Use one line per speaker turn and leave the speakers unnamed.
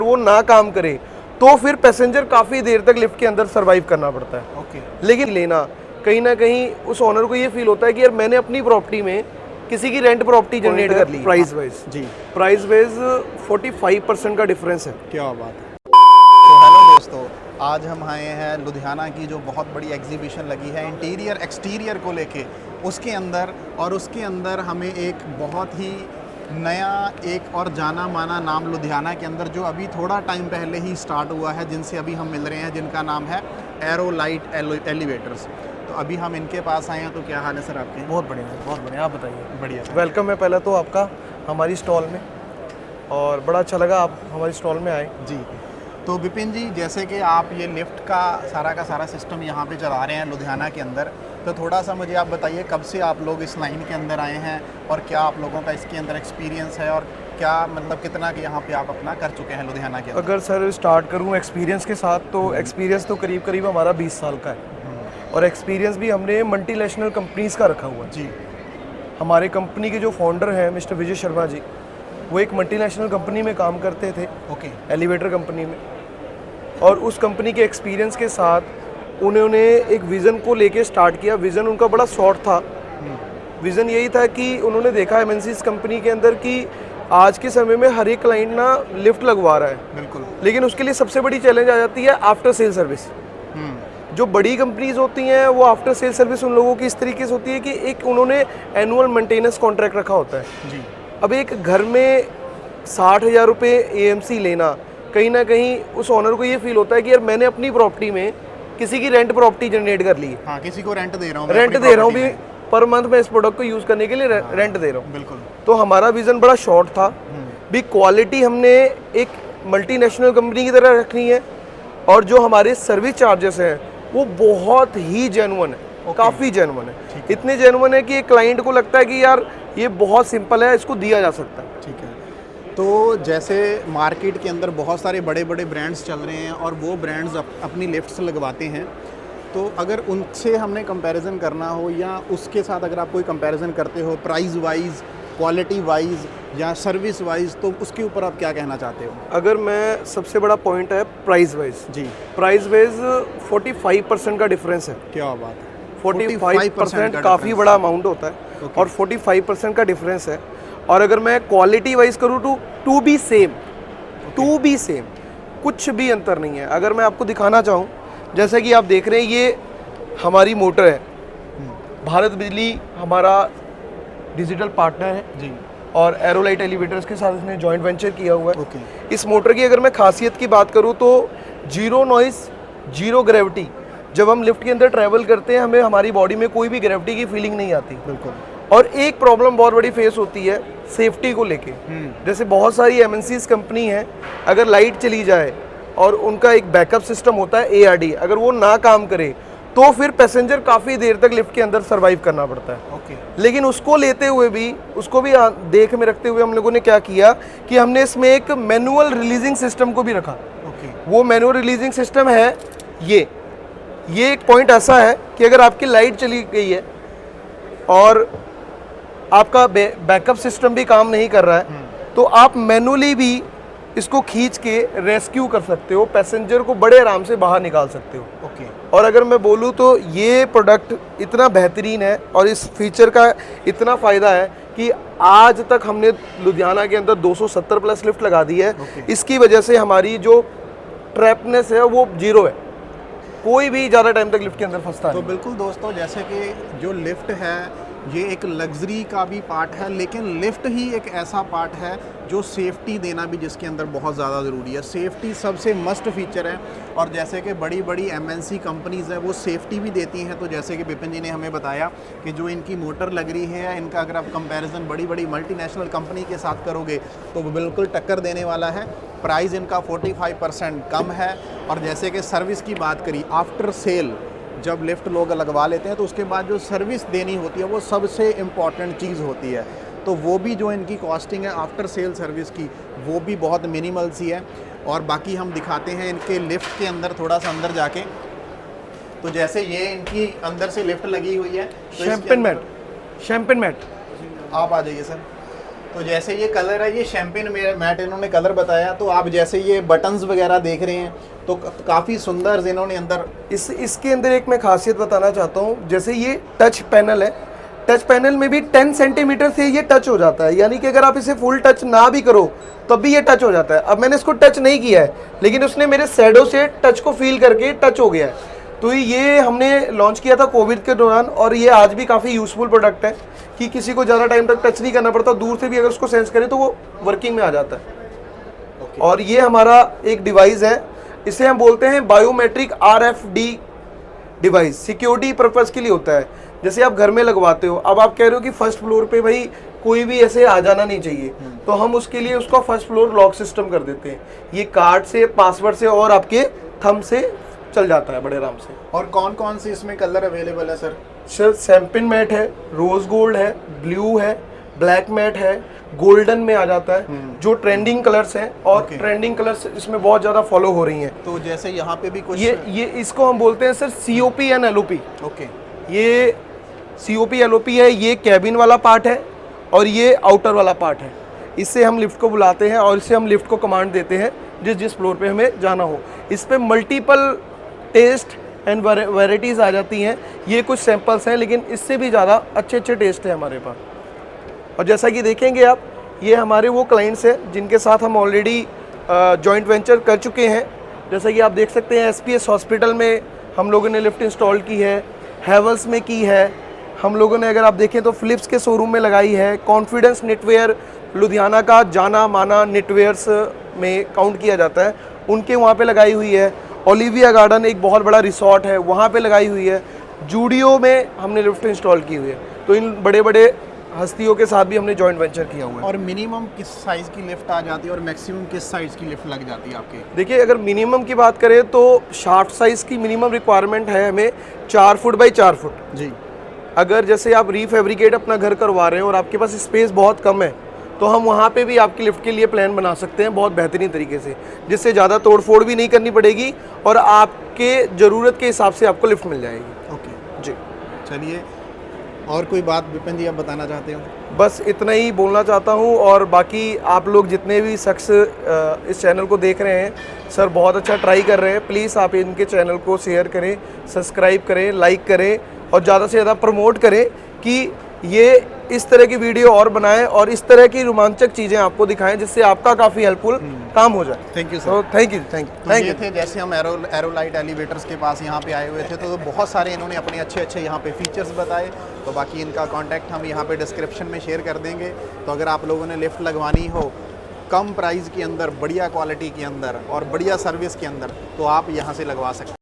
वो ना काम करे तो फिर पैसेंजर काफ़ी देर तक लिफ्ट के अंदर सरवाइव करना पड़ता है।
ओके।
लेकिन लेना कहीं ना कहीं उस ओनर को ये फील होता है कि यार मैंने अपनी प्रॉपर्टी में किसी की रेंट प्रॉपर्टी जनरेट कर ली। प्राइस वाइज
जी,
प्राइस वाइज 45% का डिफरेंस है।
क्या बात है। तो हेलो दोस्तों, आज हम आए हैं लुधियाना की जो बहुत बड़ी एग्जीबिशन लगी है इंटीरियर एक्सटीरियर को लेके, उसके अंदर हमें एक बहुत ही नया एक और जाना माना नाम लुधियाना के अंदर जो अभी थोड़ा टाइम पहले ही स्टार्ट हुआ है, जिनसे अभी हम मिल रहे हैं, जिनका नाम है एरोलाइट एलिवेटर्स। तो अभी हम इनके पास आए हैं। तो क्या हाल है सर आपके?
बहुत बढ़िया, बहुत बढ़िया। आप बताइए।
बढ़िया सर।
वेलकम है पहले तो आपका हमारी स्टॉल में, और बड़ा अच्छा लगा आप हमारी स्टॉल में आए।
जी, तो विपिन जी, जैसे कि आप ये लिफ्ट का सारा सिस्टम यहाँ पे चला रहे हैं लुधियाना के अंदर, तो थोड़ा सा मुझे आप बताइए कब से आप लोग इस लाइन के अंदर आए हैं और क्या आप लोगों का इसके अंदर एक्सपीरियंस है, और क्या मतलब कितना कि यहाँ पे आप अपना कर चुके हैं लुधियाना के अंदर?
अगर सर स्टार्ट करूँ एक्सपीरियंस के साथ, तो एक्सपीरियंस तो करीब करीब हमारा 20 साल का है, और एक्सपीरियंस भी हमने मल्टीनेशनल कंपनीज़ का रखा हुआ है।
जी।
हमारे कंपनी के जो फाउंडर हैं मिस्टर विजय शर्मा जी, वो एक मल्टीनेशनल कंपनी में काम करते थे,
ओके।
एलिवेटर कंपनी में, और उस कंपनी के एक्सपीरियंस के साथ उन्होंने एक विज़न को लेके स्टार्ट किया। विज़न उनका बड़ा शॉर्ट था। विज़न यही था कि उन्होंने देखा एमएनसीज कंपनी के अंदर कि आज के समय में हर एक क्लाइंट ना लिफ्ट लगवा रहा है,
बिल्कुल,
लेकिन उसके लिए सबसे बड़ी चैलेंज आ जाती है आफ्टर सेल सर्विस। जो बड़ी कंपनीज होती हैं वो आफ्टर सेल सर्विस उन लोगों की इस तरीके से होती है कि एक उन्होंने एनुअल मेंटेनेंस कॉन्ट्रैक्ट रखा होता है।
जी।
अब एक घर में 60,000 रुपये एएमसी लेना, कहीं ना कहीं उस ओनर को ये फील होता है कि यार मैंने अपनी प्रॉपर्टी में किसी की रेंट प्रॉपर्टी जनरेट कर ली।
हाँ, किसी को रेंट दे रहा हूँ,
रेंट दे रहा हूँ भी, पर मंथ मैं इस प्रोडक्ट को यूज़ करने के लिए रेंट दे रहा हूँ।
बिल्कुल।
तो हमारा विज़न बड़ा शॉर्ट था भी, क्वालिटी हमने एक मल्टीनेशनल कंपनी की तरह रखनी है, और जो हमारे सर्विस चार्जेस हैं वो बहुत ही जेन्युइन है, काफ़ी जेन्युइन है। इतने जेन्युइन है कि एक क्लाइंट को लगता है कि यार ये बहुत सिंपल है, इसको दिया जा सकता है।
ठीक है। तो जैसे मार्केट के अंदर बहुत सारे बड़े बड़े ब्रांड्स चल रहे हैं और वो ब्रांड्स अपनी लिफ्ट्स लगवाते हैं, तो अगर उनसे हमने कंपैरिजन करना हो या उसके साथ अगर आप कोई कंपैरिजन करते हो प्राइस वाइज, क्वालिटी वाइज या सर्विस वाइज, तो उसके ऊपर आप क्या कहना चाहते हो?
अगर मैं सबसे बड़ा पॉइंट है प्राइस वाइज।
जी।
प्राइस वाइज 45% का डिफरेंस है।
क्या बात है।
45% काफ़ी बड़ा अमाउंट होता है, और 45% का डिफरेंस है। और अगर मैं क्वालिटी वाइज करूँ तो टू बी सेम, कुछ भी अंतर नहीं है। अगर मैं आपको दिखाना चाहूँ, जैसे कि आप देख रहे हैं ये हमारी मोटर है, भारत बिजली हमारा डिजिटल पार्टनर है
जी,
और एरोलाइट एलिवेटर्स के साथ इसने जॉइंट वेंचर किया हुआ है।
ओके।
इस मोटर की अगर मैं खासियत की बात करूँ तो जीरो नॉइस, जीरो ग्रेविटी। जब हम लिफ्ट के अंदर ट्रैवल करते हैं हमें हमारी बॉडी में कोई भी ग्रेविटी की फीलिंग नहीं आती।
बिल्कुल।
और एक प्रॉब्लम बहुत बड़ी फेस होती है सेफ्टी को लेके। जैसे बहुत सारी एमएनसीज कंपनी है, अगर लाइट चली जाए और उनका एक बैकअप सिस्टम होता है एआरडी, अगर वो ना काम करे तो फिर पैसेंजर काफ़ी देर तक लिफ्ट के अंदर सरवाइव करना पड़ता है।
ओके।
लेकिन उसको लेते हुए भी, उसको भी देख में रखते हुए हम लोगों ने क्या किया कि हमने इसमें एक मैनुअल रिलीजिंग सिस्टम को भी रखा।
ओके।
वो मैनुअल रिलीजिंग सिस्टम है ये एक पॉइंट ऐसा है कि अगर आपकी लाइट चली गई है और आपका बैकअप सिस्टम भी काम नहीं कर रहा है, तो आप मैनुअली भी इसको खींच के रेस्क्यू कर सकते हो, पैसेंजर को बड़े आराम से बाहर निकाल सकते हो।
ओके।
और अगर मैं बोलूँ तो ये प्रोडक्ट इतना बेहतरीन है और इस फीचर का इतना फ़ायदा है कि आज तक हमने लुधियाना के अंदर 270 प्लस लिफ्ट लगा दी है। इसकी वजह से हमारी जो ट्रैपनेस है वो जीरो है, कोई भी ज़्यादा टाइम तक लिफ्ट के अंदर फंसता नहीं।
तो बिल्कुल दोस्तों, जैसे कि जो लिफ्ट है ये एक लग्जरी का भी पार्ट है, लेकिन लिफ्ट ही एक ऐसा पार्ट है जो सेफ्टी देना भी जिसके अंदर बहुत ज़्यादा ज़रूरी है। सेफ्टी सबसे मस्ट फीचर है, और जैसे कि बड़ी बड़ी एमएनसी कंपनीज़ हैं वो सेफ्टी भी देती हैं। तो जैसे कि विपिन जी ने हमें बताया कि जो इनकी मोटर लग रही है, इनका अगर आप कंपैरिजन बड़ी बड़ी मल्टीनेशनल कंपनी के साथ करोगे तो वो बिल्कुल टक्कर देने वाला है। प्राइस इनका 45% कम है, और जैसे कि सर्विस की बात करी, आफ्टर सेल जब लिफ्ट लोग लगवा लेते हैं तो उसके बाद जो सर्विस देनी होती है वो सबसे इम्पॉर्टेंट चीज़ होती है। तो वो भी जो इनकी कॉस्टिंग है आफ्टर सेल सर्विस की, वो भी बहुत मिनिमल सी है। और बाकी हम दिखाते हैं इनके लिफ्ट के अंदर, थोड़ा सा अंदर जाके। तो जैसे ये इनकी अंदर से लिफ्ट लगी हुई है, तो
शैम्पेन मैट
आप आ जाइए सर। तो जैसे ये कलर है, ये शैम्पेन मैट इन्होंने कलर बताया, तो आप जैसे ये बटन्स वगैरह देख रहे हैं तो काफ़ी सुंदर इन्होंने अंदर
इसके अंदर एक मैं खासियत बताना चाहता हूँ। जैसे ये टच पैनल है, टच पैनल में भी 10 सेंटीमीटर से ये टच हो जाता है, यानी कि अगर आप इसे फुल टच ना भी करो तब भी ये टच हो जाता है। अब मैंने इसको टच नहीं किया है, लेकिन उसने मेरे शैडो से टच को फील करके टच हो गया है। तो ये हमने लॉन्च किया था कोविड के दौरान, और ये आज भी काफ़ी यूज़फुल प्रोडक्ट है कि किसी को ज़्यादा टाइम तक टच नहीं करना पड़ता, दूर से भी अगर उसको सेंस करें तो वो वर्किंग में आ जाता है। और ये हमारा एक डिवाइस है, इसे हम बोलते हैं biometric RFD device, security purpose के लिए होता है। जैसे आप घर में लगवाते हो, अब आप कह रहे हो कि फर्स्ट फ्लोर पे भाई कोई भी ऐसे आ जाना नहीं चाहिए, तो हम उसके लिए उसका फर्स्ट फ्लोर लॉक सिस्टम कर देते हैं। ये कार्ड से, पासवर्ड से और आपके थंब से चल जाता है बड़े आराम से।
और कौन कौन से इसमें कलर अवेलेबल है सर?
सर शैम्पेन मैट है, रोज गोल्ड है, ब्लू है, ब्लैक मैट है, गोल्डन में आ जाता है, जो ट्रेंडिंग कलर्स हैं, और ट्रेंडिंग कलर्स इसमें बहुत ज़्यादा फॉलो हो रही हैं।
तो जैसे यहाँ पे भी कुछ
ये इसको हम बोलते हैं sir COP and LOP।
Okay,
ये COP LOP है, ये कैबिन वाला पार्ट है और ये आउटर वाला पार्ट है। इससे हम लिफ्ट को बुलाते हैं और इससे हम लिफ्ट को कमांड देते हैं जिस जिस फ्लोर पे हमें जाना हो। इस पे मल्टीपल टेस्ट एंड वैराइटीज़ आ जाती हैं। ये कुछ सैंपल्स हैं, लेकिन इससे भी ज़्यादा अच्छे अच्छे टेस्ट है हमारे पास। और जैसा कि देखेंगे आप, ये हमारे वो क्लाइंट्स हैं जिनके साथ हम ऑलरेडी जॉइंट वेंचर कर चुके हैं। जैसा कि आप देख सकते हैं, SPS हॉस्पिटल में हम लोगों ने लिफ्ट इंस्टॉल की है, हैवल्स में की है हम लोगों ने, अगर आप देखें तो फिलिप्स के शोरूम में लगाई है, कॉन्फिडेंस निटवेयर लुधियाना का जाना माना निटवेयर्स में काउंट किया जाता है, उनके वहाँ पे लगाई हुई है। ओलिविया गार्डन एक बहुत बड़ा रिसॉर्ट है, वहाँ पे लगाई हुई है। जूडियो में हमने लिफ्ट इंस्टॉल की हुई है। तो इन बड़े बड़े हस्तियों के साथ भी हमने जॉइंट वेंचर किया हुआ है।
और मिनिमम किस साइज़ की लिफ्ट आ जाती है और मैक्सिमम किस साइज़ की लिफ्ट लग जाती है आपके?
देखिए, अगर मिनिमम की बात करें तो शाफ्ट साइज़ की मिनिमम रिक्वायरमेंट है हमें 4 फुट बाई 4 फुट
जी।
अगर जैसे आप रीफेब्रिकेट अपना घर करवा रहे हैं और आपके पास स्पेस बहुत कम है, तो हम वहाँ पे भी आपकी लिफ्ट के लिए प्लान बना सकते हैं बहुत बेहतरीन तरीके से, जिससे ज़्यादा तोड़फोड़ भी नहीं करनी पड़ेगी और आपके ज़रूरत के हिसाब से आपको लिफ्ट मिल जाएगी।
ओके
जी,
चलिए, और कोई बात विपिन जी आप बताना चाहते हो?
बस इतना ही बोलना चाहता हूँ। और बाकी आप लोग जितने भी शख्स इस चैनल को देख रहे हैं, सर बहुत अच्छा ट्राई कर रहे हैं। प्लीज़ आप इनके चैनल को शेयर करें, सब्सक्राइब करें, लाइक करें और ज़्यादा से ज़्यादा प्रमोट करें कि ये इस तरह की वीडियो और बनाएं और इस तरह की रोमांचक चीज़ें आपको दिखाएं, जिससे आपका काफ़ी हेल्पफुल काम हो जाए।
Thank you sir.
तो थैंक यू।
थे जैसे हम एरोलाइट एलिवेटर्स के पास यहाँ पे आए हुए थे, तो बहुत सारे इन्होंने अपने अच्छे अच्छे यहाँ पे फीचर्स बताए। तो बाकी इनका कांटेक्ट हम यहाँ पे डिस्क्रिप्शन में शेयर कर देंगे। तो अगर आप लोगों ने लिफ्ट लगवानी हो कम प्राइस के अंदर, बढ़िया क्वालिटी के अंदर और बढ़िया सर्विस के अंदर, तो आप यहाँ से लगवा सकते हैं।